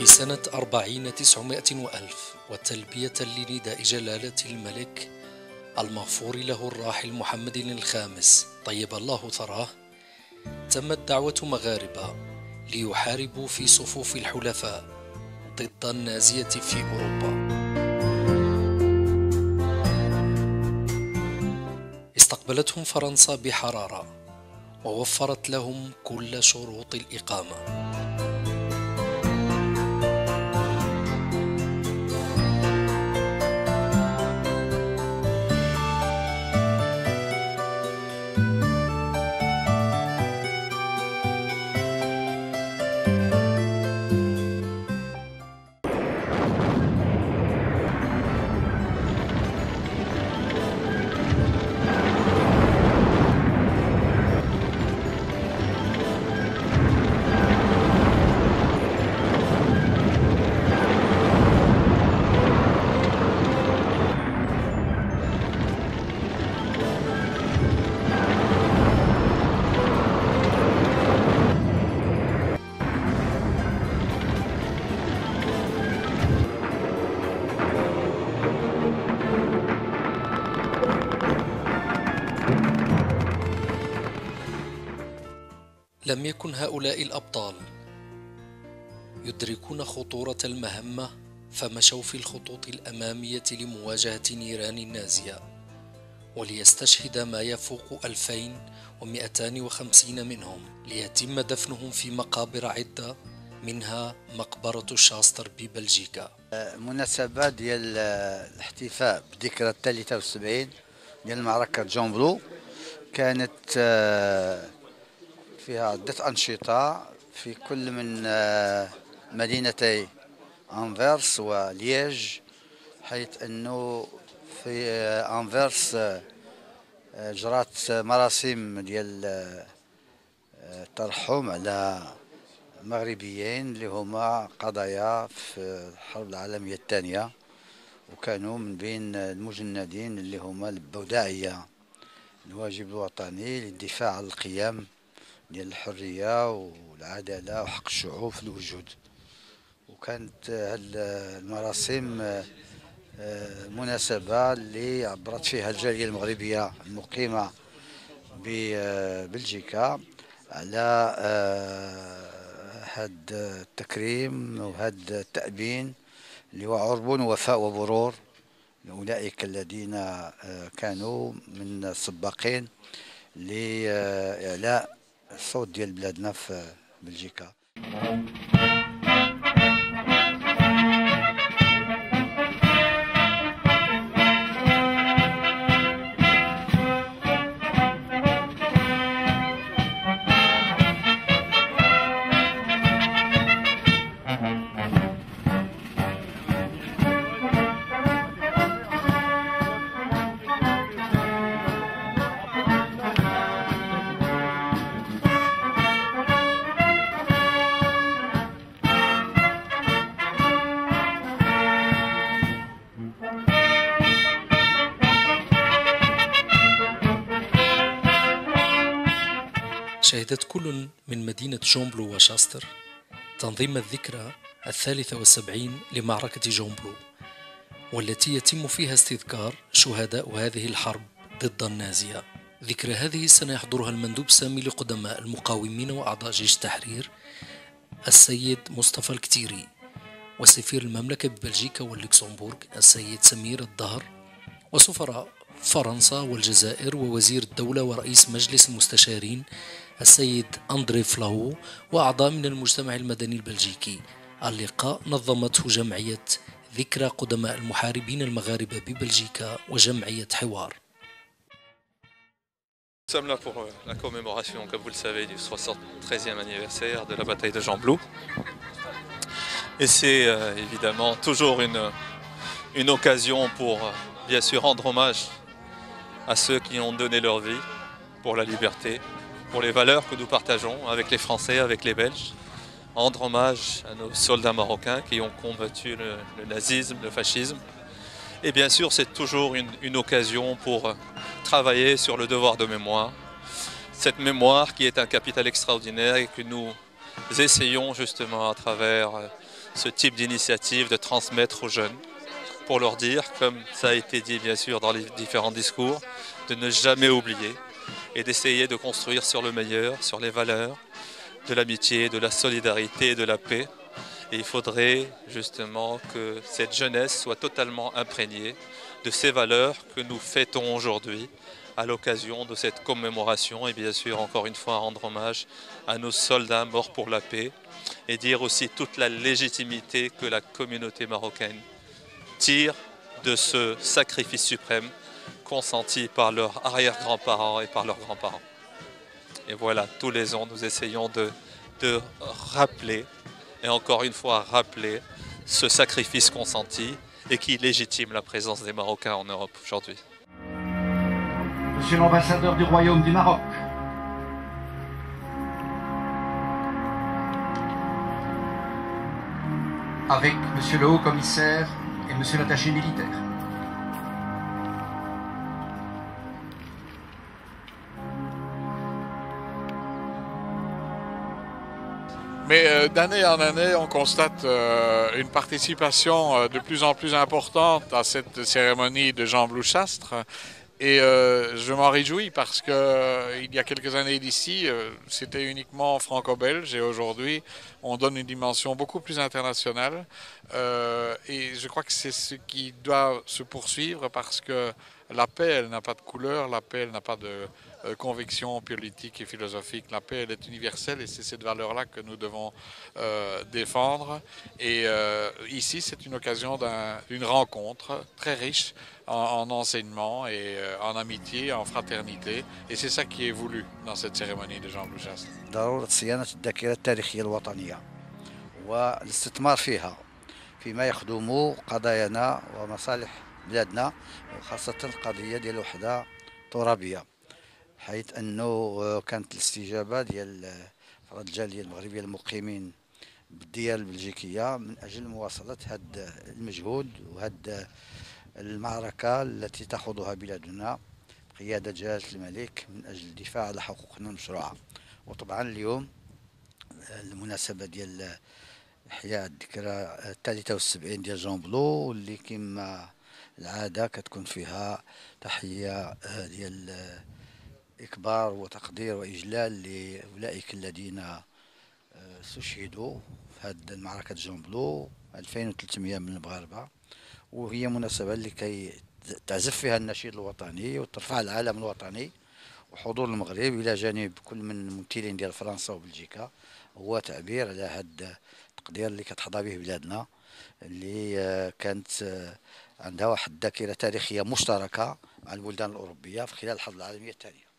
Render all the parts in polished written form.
في سنة 40900 وتلبية لنداء جلالة الملك المغفور له الراحل محمد الخامس طيب الله ثراه، تمت دعوة مغاربة ليحاربوا في صفوف الحلفاء ضد النازية في أوروبا. استقبلتهم فرنسا بحرارة ووفرت لهم كل شروط الإقامة. لم يكن هؤلاء الأبطال يدركون خطورة المهمة، فمشوا في الخطوط الأمامية لمواجهة نيران النازية، وليستشهد ما يفوق 2250 منهم، ليتم دفنهم في مقابر عدة منها مقبرة شاستر ببلجيكا. مناسبة ديال الاحتفاء بالذكرى الثالثة والسبعين ديال معركة جونبلو، كانت فيها عدة أنشطة في كل من مدينتي أنفيرس ولييج، حيث أنه في أنفيرس جرات مراسم ديال الترحم على مغربيين اللي هما قضايا في الحرب العالمية الثانية، وكانوا من بين المجندين اللي هما لبوا داعية الواجب الوطني للدفاع عن القيم ديال الحرية والعدالة وحق الشعوب في الوجود. وكانت هاد المراسم مناسبة اللي عبرت فيها الجالية المغربية المقيمة ببلجيكا على هاد التكريم وهاد التأبين اللي هو عرب ووفاء وبرور لأولئك الذين كانوا من السباقين لإعلاء الصوت ديال بلادنا في بلجيكا. شهدت كل من مدينة جونبلو وشاستر تنظيم الذكرى 73 لمعركة جونبلو، والتي يتم فيها استذكار شهداء هذه الحرب ضد النازية. ذكرى هذه السنة يحضرها المندوب السامي لقدماء المقاومين وأعضاء جيش التحرير السيد مصطفى الكتيري، وسفير المملكة ببلجيكا واللوكسمبورغ السيد سمير الدهر، وسفراء فرنسا والجزائر، ووزير الدولة ورئيس مجلس المستشارين السيد أندري فلاو، وأعضاء من المجتمع المدني البلجيكي. اللقاء نظمته جمعية ذكرى قدماء المحاربين المغاربة ببلجيكا وجمعية حوار. Nous sommes là pour la commémoration, comme vous le savez, du 73e anniversaire de la bataille de Gembloux. Et c'est évidemment toujours une occasion pour bien sûr rendre hommage à ceux qui ont donné leur vie pour la liberté, pour les valeurs que nous partageons avec les Français, avec les Belges. Rendre hommage à nos soldats marocains qui ont combattu le nazisme, le fascisme. Et bien sûr, c'est toujours une occasion pour travailler sur le devoir de mémoire. Cette mémoire qui est un capital extraordinaire et que nous essayons justement à travers ce type d'initiative, de transmettre aux jeunes, pour leur dire, comme ça a été dit bien sûr dans les différents discours, de ne jamais oublier et d'essayer de construire sur le meilleur, sur les valeurs de l'amitié, de la solidarité et de la paix. Et il faudrait justement que cette jeunesse soit totalement imprégnée de ces valeurs que nous fêtons aujourd'hui à l'occasion de cette commémoration et bien sûr encore une fois rendre hommage à nos soldats morts pour la paix et dire aussi toute la légitimité que la communauté marocaine tire de ce sacrifice suprême consenti par leurs arrière-grands-parents et par leurs grands-parents. Et voilà, tous les ans nous essayons de rappeler et encore une fois rappeler ce sacrifice consenti et qui légitime la présence des Marocains en Europe aujourd'hui. Monsieur l'ambassadeur du Royaume du Maroc, avec Monsieur le Haut-Commissaire et Monsieur l'attaché militaire. Mais d'année en année, on constate une participation de plus en plus importante à cette cérémonie de Jean Blouchastre. Et je m'en réjouis parce qu'il y a quelques années d'ici, c'était uniquement franco-belge et aujourd'hui, on donne une dimension beaucoup plus internationale. Et je crois que c'est ce qui doit se poursuivre parce que la paix, elle n'a pas de couleur, la paix, elle n'a pas de conviction politique et philosophique. La paix, elle est universelle et c'est cette valeur-là que nous devons défendre. Et ici, c'est une occasion d'une rencontre très riche en enseignement et en amitié, en fraternité. Et c'est ça qui est voulu dans cette cérémonie de Jean Blouchastre. ضرورة صيانة الذاكرة التاريخية الوطنية والاستثمار فيها فيما يخدم قضايانا ومصالح بلادنا وخاصة القضية ديال الوحدة الترابية حيث أنه كانت الاستجابة ديال أفراد الجالية المغربية المقيمين بالديار البلجيكية من أجل مواصلة هذا المجهود وهذا المعركة التي تخوضها بلادنا بقيادة جلالة الملك من أجل الدفاع على حقوقنا المشروعة. وطبعا اليوم المناسبة ديال إحياء الذكرى 73 ديال جون بلو اللي كما العادة كتكون فيها تحية ديال إكبار وتقدير وإجلال لأولئك الذين استشهدوا في هذه المعركة جون بلو 2300 من المغاربة، وهي مناسبة لكي تعزف فيها النشيد الوطني وترفع العلم الوطني. وحضور المغرب إلى جانب كل من الممثلين ديال فرنسا وبلجيكا هو تعبير على هذا التقدير اللي كتحظى به بلادنا اللي كانت عندها واحد الذاكرة تاريخية مشتركة مع البلدان الأوروبية في خلال الحرب العالمية الثانية.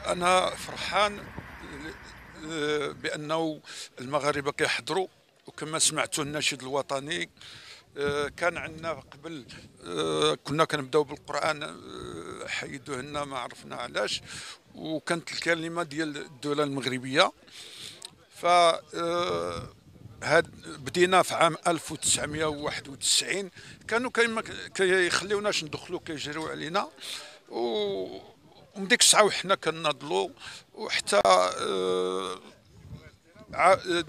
أنا فرحان بأنه المغاربة كيحضروا وكما سمعتوا النشيد الوطني كان عندنا قبل كنا كنبداو بالقرآن حيدوه لنا ما عرفنا علاش وكانت الكلمة ديال الدولة المغربية ف بدينا في عام 1991 كانوا كيخليوناش ندخلوا كيجريو علينا ومن ديك الساعه وحنا كناضلوا وحتى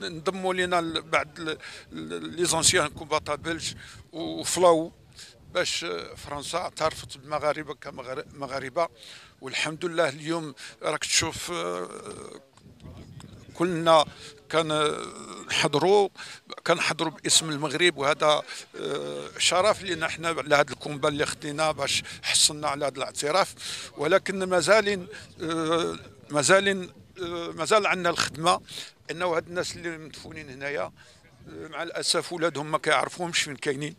انضموا لينا بعد لي زونسيان كومباتا بلج وفلاو باش فرنسا اعترفت بالمغاربه كمغاربه والحمد لله اليوم راك تشوف كلنا كنحضروا باسم المغرب، وهذا شرف لنا حنا على هذه الكومبا اللي خدينا باش حصلنا على هذا الاعتراف. ولكن مازال عندنا الخدمه، انه هاد الناس اللي مدفونين هنايا مع الاسف ولادهم ما كيعرفوهمش فين كاينين،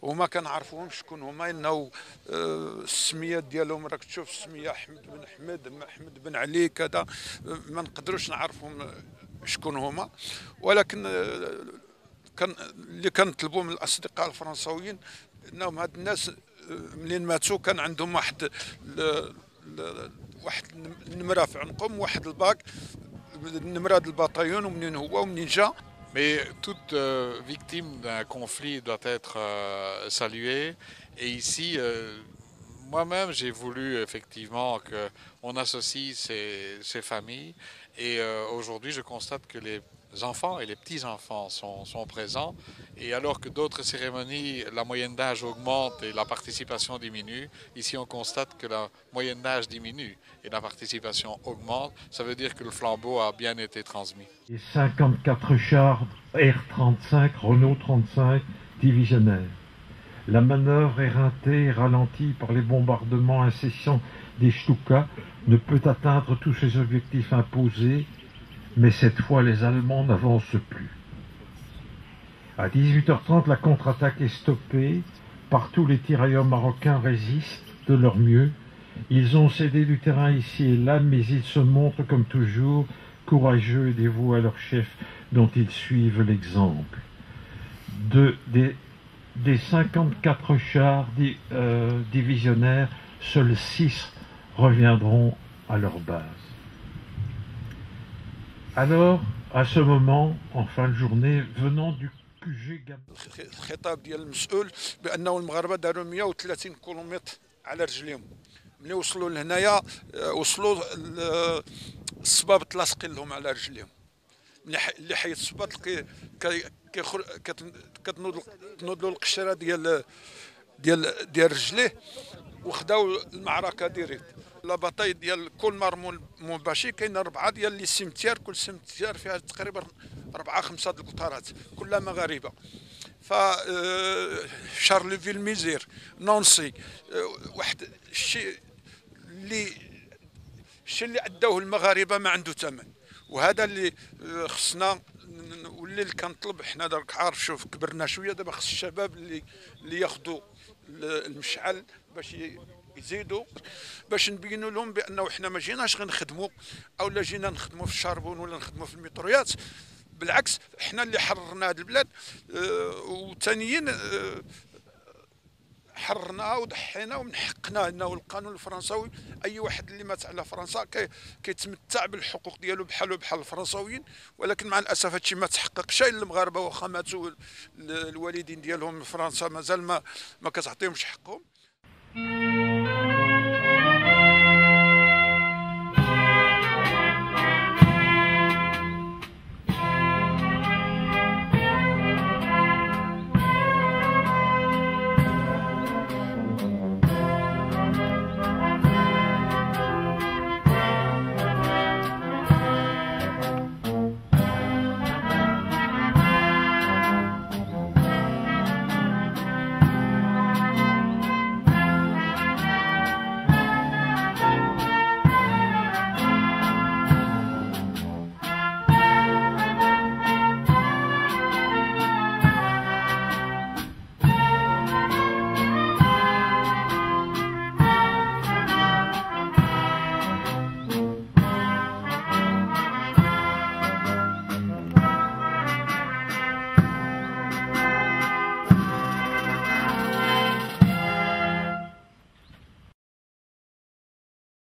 وما كنعرفوهمش شكون هما، انه السميات ديالهم راك تشوف السميه احمد بن حمد، احمد بن علي كذا، ما نقدروش نعرفهم شكون هما. ولكن اللي كنطلبوا من الاصدقاء الفرنساويين انهم هاد الناس منين ماتوا كان عندهم واحد النمره في عنقهم، واحد الباك، النمره ديال البطايون ومنين هو ومنين جا. Mais toute victime d'un conflit doit être saluée. Et ici, moi-même, j'ai voulu effectivement qu'on associe ces familles. Et aujourd'hui, je constate que les enfants et les petits-enfants sont présents. Et alors que d'autres cérémonies, la moyenne d'âge augmente et la participation diminue, ici on constate que la moyenne d'âge diminue et la participation augmente. Ça veut dire que le flambeau a bien été transmis. Et 54 chars R-35, Renault 35 divisionnaires. La manœuvre éreintée et ralentie par les bombardements incessants des Stuka ne peut atteindre tous ses objectifs imposés, mais cette fois les Allemands n'avancent plus. À 18h30, la contre-attaque est stoppée. Partout, les tirailleurs marocains résistent de leur mieux. Ils ont cédé du terrain ici et là, mais ils se montrent comme toujours courageux et dévoués à leur chef dont ils suivent l'exemple. Des 54 chars divisionnaires, seuls 6 reviendront à leur base. Alors, à ce moment, en fin de journée, venant du QG Gabon. الخطاب ديال المسؤول بانه المغاربه داروا 130 كيلومتر على رجليهم. ملي وصلوا لهنايا وصلوا الصباب تلاصقين لهم على رجليهم. اللي حيد الصباب كتنوض له القشره ديال رجليه، وخداو المعركه ديريكت. لا باطاي ديال كل مار مباشي كاين 4 ديال لي سيمتيار، كل سيمتيار فيها تقريبا 4-5 د القطارات كلها مغاربه. ف شارلفيل ميزير، نونسي، واحد الشيء اللي عداوه المغاربه ما عنده ثمن. وهذا اللي خصنا، واللي كنطلب حنا داك عارف، شوف كبرنا شويه دابا، خص الشباب اللي ياخذوا المشعل باش يزيدوا، باش نبينوا لهم بانه حنا ما جيناش غير نخدموا او لا جينا نخدموا في الشاربون ولا نخدموا في المترويات. بالعكس، حنا اللي حررنا هذه البلاد، وثانيين حررناها وضحينا ومن حقنا انه القانون الفرنساوي اي واحد اللي مات على فرنسا كيتمتع بالحقوق ديالو بحال الفرنساويين. ولكن مع الاسف هادشي ما تحققش. المغاربه واخا ماتوا الوالدين ديالهم فرنسا مازال ما كتعطيهمش حقهم.